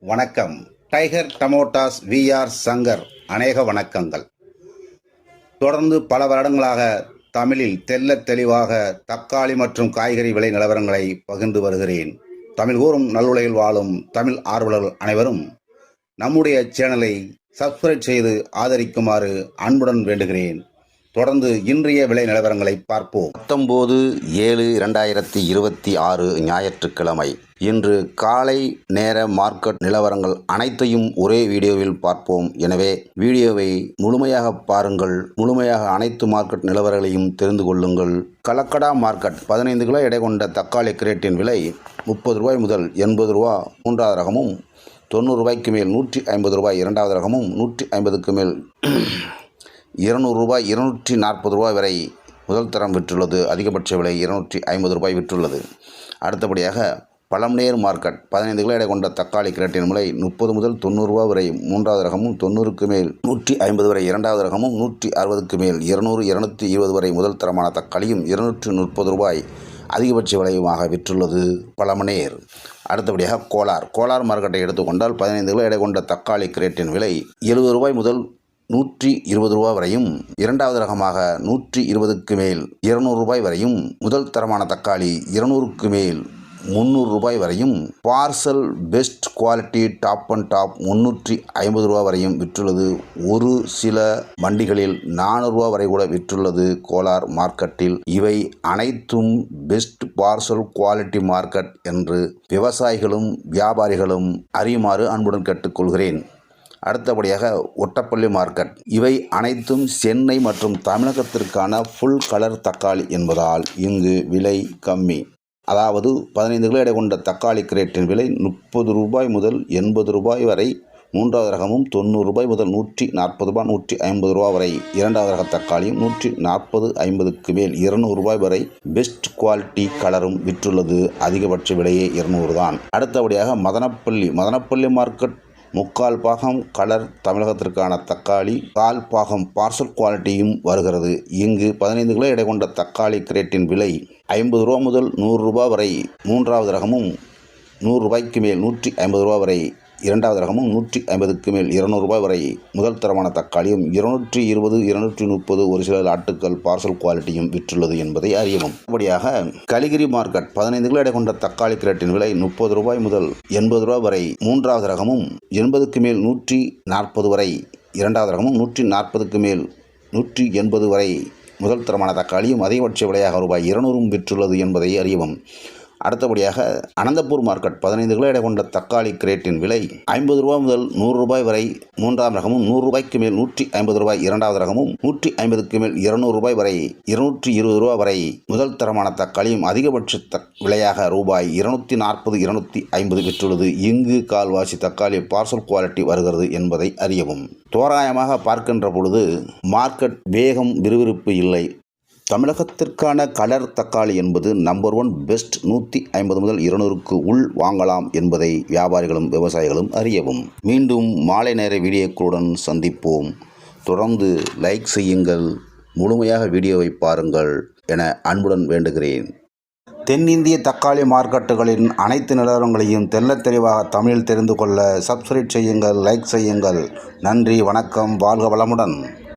வணக்கம். Tiger டமோட்டாஸ் VR Shankar அநேக வணக்கங்கள். தொடர்ந்து பல வருடங்களாக தமிழில் தெள்ளத் தெளிவாக தக்காளி மற்றும் காய்கறி விலை நிலவரங்களை பகிர்ந்து வருகிறேன். தமிழ் கூறும் நல்லுலகில் வாழும் தமிழ் ஆர்வலர்கள் அனைவரும் நம்முடைய சேனலை சப்ஸ்கிரைப் செய்து ஆதரிக்குமாறு அன்புடன் வேண்டுகிறேன். தொடர்ந்து இன்றைய விலை நிலவரங்களை பார்ப்போம். 19/7/2026 ஞாயிற்றுக்கிழமை. இன்று காலை நேர மார்க்கெட் நிலவரங்கள் அனைத்தையும் ஒரே வீடியோவில் பார்ப்போம். எனவே வீடியோவை முழுமையாக பாருங்கள். முழுமையாக அனைத்து மார்க்கெட் நிலவரங்களையும் தெரிந்து கொள்ளுங்கள். கலக்கடா மார்க்கெட் 15 கிலோ எடை கொண்ட தக்காளி கிரேட்டின் விலை ₹30 முதல் ₹80 மூன்றாவது ரகமும், ₹90 மேல் ₹150 இரண்டாவது ரகமும், ₹150 மேல் ₹200 ₹240 வரை முதல் தரம் விற்றுள்ளது. அதிகபட்ச விலை ₹250 விற்றுள்ளது. அடுத்தபடியாக பழம்நேர் மார்க்கெட் 15 கிலோ எடை கொண்ட தக்காளி கிரேட்டின் விலை ₹30 முதல் ₹90 வரை மூன்றாவது ரகமும், ₹90 மேல் ₹150 வரை இரண்டாவது ரகமும், ₹160 மேல் ₹200 220 வரை முதல் தரமான தக்காளியும், ₹230 அதிகபட்ச விலையுமாக விற்றுள்ளது பழமநேர். அடுத்தபடியாக கோலார் மார்க்கெட்டை எடுத்துக்கொண்டால் 15 கிலோ எடை கொண்ட தக்காளி கிரேட்டின் விலை ₹70 முதல் ₹120 வரையும், இரண்டாவது ரகமாக ₹120 மேல் ₹200 வரையும், முதல் தரமான தக்காளி ₹200 மேல் ₹300 வரையும், parcel best quality top and top ₹350 வரையும் விற்றுள்ளது. ஒரு சில மண்டிகளில் ₹400 வரை கூட விற்றுள்ளது கோலார் மார்க்கெட்டில். இவை அனைத்தும் பெஸ்ட் பார்சல் குவாலிட்டி மார்க்கெட் என்று விவசாயிகளும் வியாபாரிகளும் அறியுமாறு அன்புடன் கேட்டுக்கொள்கிறேன். அடுத்தபடியாக ஒட்டப்பள்ளி மார்க்கெட். இவை அனைத்தும் சென்னை மற்றும் தமிழகத்திற்கான ஃபுல் கலர் தக்காளி என்பதால் இங்கு விலை கம்மி. அதாவது 15 கிலோ எடை கொண்ட தக்காளி கிரேட்டின் விலை ₹30 முதல் ₹80 வரை மூன்றாவது ரகமும், ₹90 முதல் ₹140 ₹150 வரை இரண்டாவது ரக தக்காளியும், ₹140 மேல் ₹200 வரை பெஸ்ட் குவாலிட்டி கலரும் விற்றுள்ளது. அதிகபட்ச விலையே ₹200 தான். அடுத்தபடியாக மதனப்பள்ளி மார்க்கெட். 3/4 பாகம் கலர் தமிழகத்திற்கான தக்காளி, 1/4 பாகம் பார்சல் குவாலிட்டியும் வருகிறது. இங்கு 15 கிலோ எடை கொண்ட தக்காளி கிரேட்டின் விலை ₹50 முதல் ₹100 வரை மூன்றாவது ரகமும், ₹100 மேல் ₹150 வரை இரண்டாவது ரகமும், ₹150 மேல் ₹200 வரை முதல் தரமான தக்காளியும், ₹220 230 ஒரு சில ஆட்டுக்கள் பார்சல் குவாலிட்டியும் விற்றுள்ளது என்பதை அறியவும். அப்படியாக கலிகிரி மார்க்கெட் 15 கிலோ எடை கொண்ட தக்காளி கிரேட்டின் விலை ₹30 முதல் ₹80 வரை மூன்றாவது ரகமும், ₹80 மேல் ₹140 வரை இரண்டாவது ரகமும், ₹140 மேல் ₹180 வரை முதல் தரமான தக்காளியும், அதிகபட்ச விலையாக ₹200 விற்றுள்ளது என்பதை அறியவும். அடுத்தபடியாக அனந்தபூர் மார்க்கெட் 15 கிலோ எடை கொண்ட தக்காளி கிரேட்டின் விலை ₹50 முதல் ₹100 வரை மூன்றாம் ரகமும், ₹100 மேல் ₹150 இரண்டாவது ரகமும், ₹150 மேல் ₹200 வரை ₹220 வரை முதல் தரமான தக்காளியும், அதிகபட்ச விலையாக ₹240 250 விற்றுள்ளது. இங்கு கால்வாசி தக்காளி பார்சல் குவாலிட்டி வருகிறது என்பதை அறியவும். தோராயமாக பார்க்கின்ற பொழுது மார்க்கெட் வேகம் விறுவிறுப்பு இல்லை. தமிழகத்திற்கான கலர் தக்காளி என்பது நம்பர் 1 பெஸ்ட். 150 முதல் 200க்கு உள் வாங்கலாம் என்பதை வியாபாரிகளும் விவசாயிகளும் அறியவும். மீண்டும் மாலை நேர வீடியோக்களுடன் சந்திப்போம். தொடர்ந்து லைக் செய்யுங்கள், முழுமையாக வீடியோவை பாருங்கள் என அன்புடன் வேண்டுகிறேன். தென்னிந்திய தக்காளி மார்க்கெட்டுகளின் அனைத்து நிலவரங்களையும் தெள்ளத் தெளிவாக தமிழில் தெரிந்து கொள்ள சப்ஸ்கிரைப் செய்யுங்கள், லைக் செய்யுங்கள். நன்றி, வணக்கம், வாழ்க வளமுடன்.